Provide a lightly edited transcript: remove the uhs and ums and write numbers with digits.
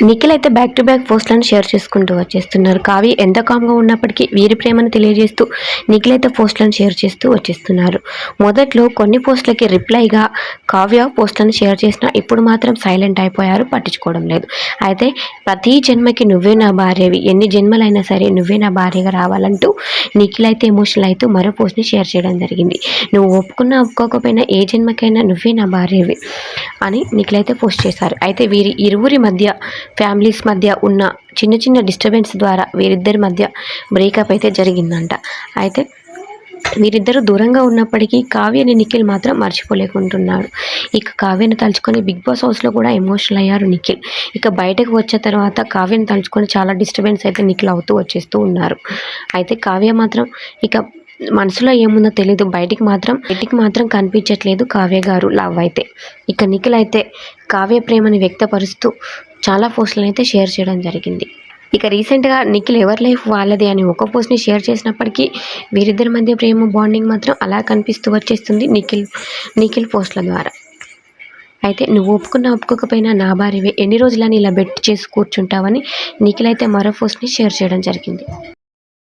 నిఖిల్ అయితే back to back పోస్ట్లను share చేసుకుంటూ వచ్చేస్తున్నారు. కావ్య ఎంత కామ్గా ఉన్నప్పటికీ వీరి ప్రేమను తెలియజేస్తూ నిఖిల్ అయితే పోస్ట్లను షేర్ చేస్తూ వచ్చేస్తున్నారు. మొదట్లో కొన్ని పోస్టులకి రిప్లైగా కావ్య పోస్ట్లను షేర్ చేసినా ఇప్పుడు మాత్రం సైలెంట్ అయిపోయారు, పట్టించుకోవడం లేదు. అయితే ప్రతి జన్మకి నువ్వే నా భార్యవి, ఎన్ని జన్మలైనా సరే నువ్వే నా భార్యగా రావాలంటూ నిఖిల్ అయితే ఎమోషనల్ అయితే మరో పోస్ట్ని షేర్ చేయడం జరిగింది. నువ్వు ఒప్పుకున్నా ఒప్పుకోకపోయినా ఏ జన్మకైనా నువ్వే నా భార్యవి అని నిఖిల్ అయితే పోస్ట్ చేశారు. అయితే వీరి ఇరువురి మధ్య ఫ్యామిలీస్ మధ్య ఉన్న చిన్న చిన్న డిస్టర్బెన్స్ ద్వారా వీరిద్దరి మధ్య బ్రేకప్ అయితే జరిగిందంట. అయితే వీరిద్దరూ దూరంగా ఉన్నప్పటికీ కావ్యని నిఖిల్ మాత్రం మర్చిపోలేకుంటున్నాడు. ఇక కావ్యని తలుచుకొని బిగ్ బాస్ హౌస్లో కూడా ఎమోషనల్ అయ్యారు నిఖిల్. ఇక బయటకు వచ్చిన తర్వాత కావ్యని తలుచుకొని చాలా డిస్టర్బెన్స్ అయితే నిఖిల్ అవుతూ వచ్చేస్తూ ఉన్నారు. అయితే కావ్య మాత్రం ఇక మనసులో ఏముందో తెలీదు, బయటికి మాత్రం కనిపించట్లేదు కావ్య గారు లవ్ అయితే. ఇక నిఖిల్ అయితే కావ్య ప్రేమని వ్యక్తపరుస్తూ చాలా పోస్టులను అయితే షేర్ చేయడం జరిగింది. ఇక రీసెంట్గా నిఖిల్ ఎవరి లైఫ్ వాళ్ళది అని ఒక పోస్ట్ని షేర్ చేసినప్పటికీ వీరిద్దరి మధ్య ప్రేమ బాండింగ్ మాత్రం అలా కనిపిస్తూ వచ్చేస్తుంది నిఖిల్ పోస్టుల ద్వారా. అయితే నువ్వు ఒప్పుకున్నా ఒప్పుకోకపోయినా నా భార్యవే, ఎన్ని రోజులని ఇలా బెట్ చేసి కూర్చుంటావని నిఖిల్ అయితే మరో పోస్ట్ని షేర్ చేయడం జరిగింది.